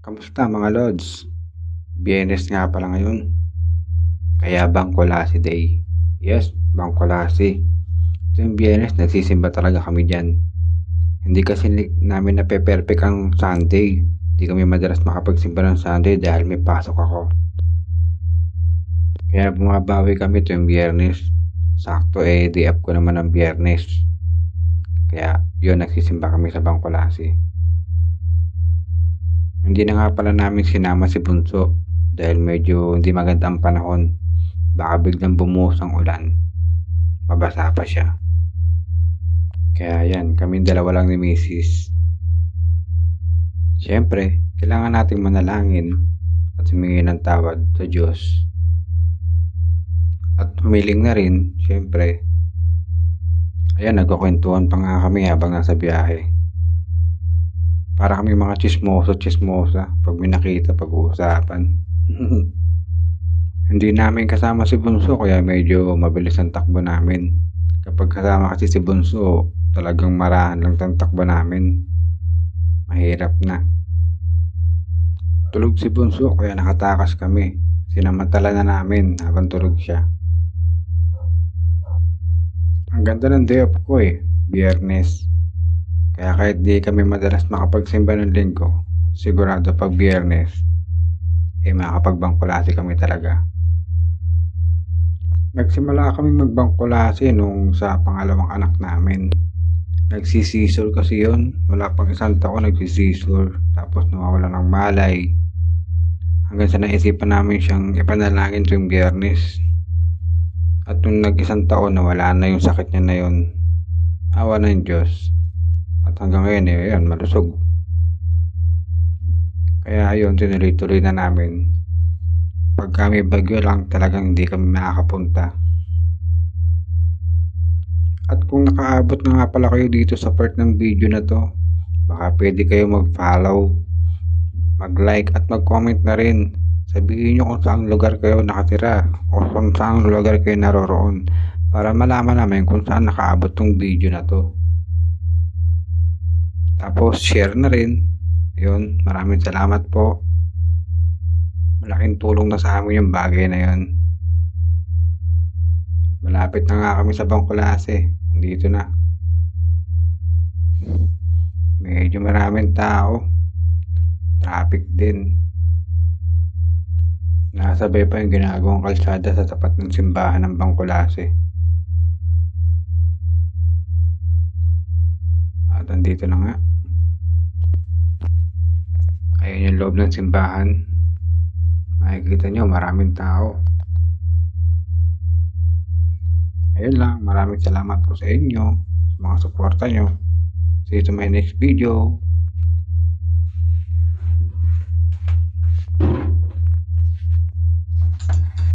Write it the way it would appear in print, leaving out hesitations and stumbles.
Kamusta mga lods? Biyernes nga pala ngayon. Kaya Bangkolasi Day. Yes, Bangkolasi. Ito yung Biyernes, nagsisimba talaga kami dyan. Hindi kasi namin nape-perfect ang Sunday. Hindi kami madalas makapagsimba ng Sunday dahil may pasok ako. Kaya bumabawi kami ito yung Biyernes. Sakto day off ko naman ang Biyernes. Kaya yun, nagsisimba kami sa Bangkolasi. Hindi na nga pala namin sinama si Bunso dahil medyo hindi maganda ang panahon. Baka biglang bumuhos ang ulan. Mabasa pa siya. Kaya yan, kami dalawa lang ni Mrs. Siyempre, kailangan nating manalangin at humingi ng tawad sa Diyos. At humiling na rin, siyempre. Ayan, nagkukwentuhan pa nga kami habang nasa biyahe. Para kami mga chismosa pag may nakita pag-uusapan. Hindi namin kasama si Bunso kaya medyo mabilis ang takbo namin. Kapag kasama kasi si Bunso, talagang marahan lang ang takbo namin. Mahirap na. Tulog si Bunso kaya nakatakas kami. Sinamantala na namin habang tulog siya. Ang ganda ng day off ko Biyernes. Kaya kahit di kami madalas makapagsimba ng linggo, sigurado pag Biyernes, makakapagbangkulasi kami talaga. Nagsimula kami magbangkulasi nung sa pangalawang anak namin. Nagsisisor kasi yun. Wala pang isang taon nagsisisor. Tapos nawawala ng malay. Hanggang sa naisipan namin siyang ipanalangin tuwing Biyernes. At nung nag-isang taon nawala na yung sakit niya na yun, awa ng Diyos. At hanggang ngayon, malusog. Kaya yun, tinuloy-tuloy na namin. Pag kami bagyo lang, talagang hindi kami makakapunta. At kung nakaabot na nga pala kayo dito sa part ng video na to, baka pwede kayo mag-follow, mag-like at mag-comment na rin. Sabihin nyo kung saang lugar kayo nakatira o kung saang lugar kayo naroroon para malaman namin kung saan nakaabot tong video na to. Tapos share na rin. Yun, maraming salamat po. Malaking tulong na sa amin yung bagay na yun. Malapit na nga kami sa Bangkolasi. Andito na. Medyo maraming tao. Traffic din. Nasabay pa yung ginagawang kalsada sa tapat ng simbahan ng Bangkolasi. At andito na nga. Ayan yung loob ng simbahan. Makikita nyo, maraming tao. Ayun lang, maraming salamat po sa inyo, sa mga suporta nyo. See you to my next video.